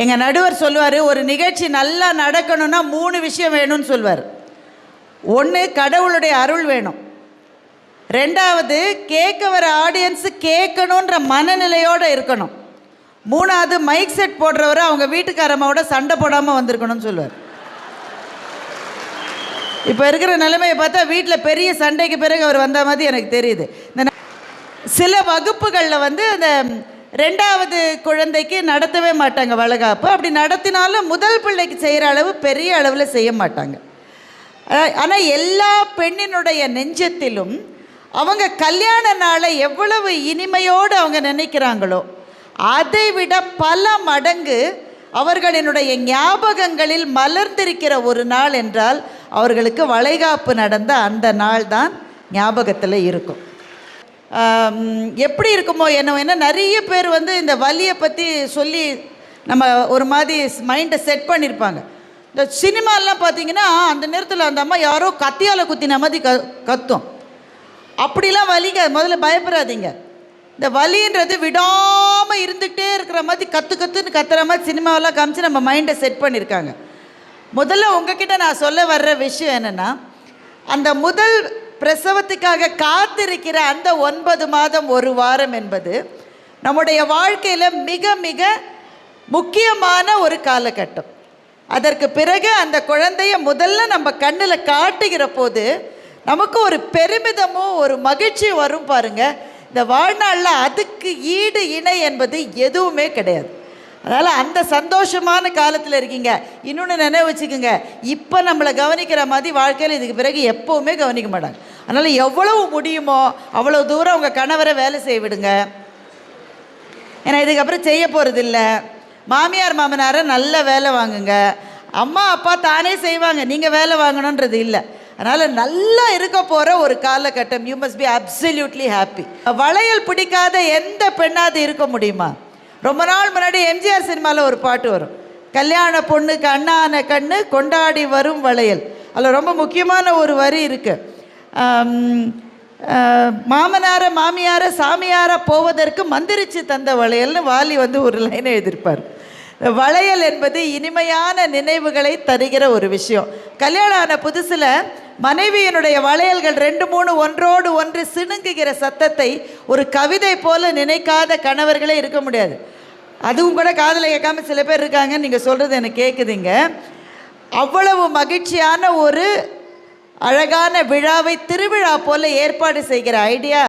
எங்கள் நடுவர் சொல்லுவார், ஒரு நிகழ்ச்சி நல்லா நடக்கணும்னா 3 விஷயம் வேணும்னு சொல்வார். ஒன்று, கடவுளுடைய அருள் வேணும். 2வது, கேட்க வர ஆடியன்ஸு கேட்கணுன்ற மனநிலையோடு இருக்கணும். 3வது, மைக் செட் போடுறவர் அவங்க வீட்டுக்காரம்மாவோட சண்டை போடாமல் வந்திருக்கணும்னு சொல்லுவார். இப்போ இருக்கிற நிலைமையை பார்த்தா வீட்டில் பெரிய சண்டைக்கு பிறகு அவர் வந்த மாதிரி எனக்கு தெரியுது. இந்த சில வகுப்புகளில் வந்து அந்த 2வது குழந்தைக்கு நடத்தவே மாட்டாங்க வளைகாப்பு. அப்படி நடத்தினாலும் முதல் பிள்ளைக்கு செய்கிற அளவு பெரிய அளவில் செய்ய மாட்டாங்க. ஆனால் எல்லா பெண்ணினுடைய நெஞ்சத்திலும் அவங்க கல்யாண நாளை எவ்வளவு இனிமையோடு அவங்க நினைக்கிறாங்களோ அதை விட பல மடங்கு அவர்களினுடைய ஞாபகங்களில் மலர்ந்திருக்கிற ஒரு நாள் என்றால் அவர்களுக்கு வளைகாப்பு நடந்த அந்த நாள் தான் ஞாபகத்தில் இருக்கும். எப்படி இருக்குமோ என்ன நிறைய பேர் வந்து இந்த வலியை பற்றி சொல்லி நம்ம ஒரு மாதிரி மைண்டை செட் பண்ணியிருப்பாங்க. இந்த சினிமாலாம் பார்த்திங்கன்னா அந்த நேரத்தில் அந்த அம்மா யாரோ கத்தியால் குத்தின மாதிரி கத்தும். அப்படிலாம் வலிங்க, முதல்ல பயப்படாதீங்க. இந்த வலின்றது விடாமல் இருந்துகிட்டே இருக்கிற மாதிரி கத்துன்னு கத்துற மாதிரி சினிமாவெல்லாம் காமிச்சு நம்ம மைண்டை செட் பண்ணியிருக்காங்க. முதல்ல உங்ககிட்ட நான் சொல்ல வர்ற விஷயம் என்னென்னா, அந்த முதல் பிரசவத்துக்காக காத்திருக்கிற அந்த 9 மாதம் 1 வாரம் என்பது நம்முடைய வாழ்க்கையில் மிக மிக முக்கியமான ஒரு காலகட்டம். அதற்கு பிறகு அந்த குழந்தைய முதல்ல நம்ம கண்ணில் காட்டுகிற போது நமக்கு ஒரு பெருமிதமும் ஒரு மகிழ்ச்சியும் வரும் பாருங்கள். இந்த வாழ்நாளில் அதுக்கு ஈடு இணை என்பது எதுவுமே கிடையாது. அதனால் அந்த சந்தோஷமான காலத்தில் இருக்கீங்க. இன்னொன்று நினைவு வச்சுக்கோங்க, இப்போ நம்மளை கவனிக்கிற மாதிரி வாழ்க்கையில் இதுக்கு பிறகு எப்போவுமே கவனிக்க மாட்டாங்க. அதனால் எவ்வளவு முடியுமோ அவ்வளோ தூரம் உங்கள் கணவரை வேலை செய்ய விடுங்க. ஏன்னா இதுக்கப்புறம் செய்ய போகிறதில்ல. மாமியார் மாமனாரை நல்ல வேலை வாங்குங்க. அம்மா அப்பா தானே செய்வாங்க, நீங்கள் வேலை வாங்கணுன்றது இல்லை. அதனால் நல்லா இருக்க போகிற ஒரு காலகட்டம். You must be absolutely happy. வளையல் பிடிக்காத எந்த பெண்ணாவது இருக்க முடியுமா? ரொம்ப நாள் முன்னாடி எம்ஜிஆர் சினிமாவில் ஒரு பாட்டு வரும், கல்யாண பொண்ணுக்கு அண்ணான கண்ணு கொண்டாடி வரும் வளையல். அதில் ரொம்ப முக்கியமான ஒரு வரி இருக்குது, மாமனார மாமியார சாமியார போவதற்கு மந்திரிச்சு தந்த வளையல்னு வாலி வந்து ஒரு லைனை எழுதியிருப்பார். வளையல் என்பது இனிமையான நினைவுகளை தருகிற ஒரு விஷயம். கல்யாணம் ஆன புதுசில் மனைவியினுடைய வளையல்கள் 2 3 ஒன்றோடு ஒன்று சிணுங்குகிற சத்தத்தை ஒரு கவிதை போல நினைக்காத கணவர்களே இருக்க முடியாது. அதுவும் கூட காதில் கேட்காம சில பேர் இருக்காங்க. நீங்கள் சொல்கிறது எனக்கு கேட்குதுங்க. அவ்வளவு மகிழ்ச்சியான ஒரு அழகான விழாவை திருவிழா போல ஏற்பாடு செய்கிற ஐடியா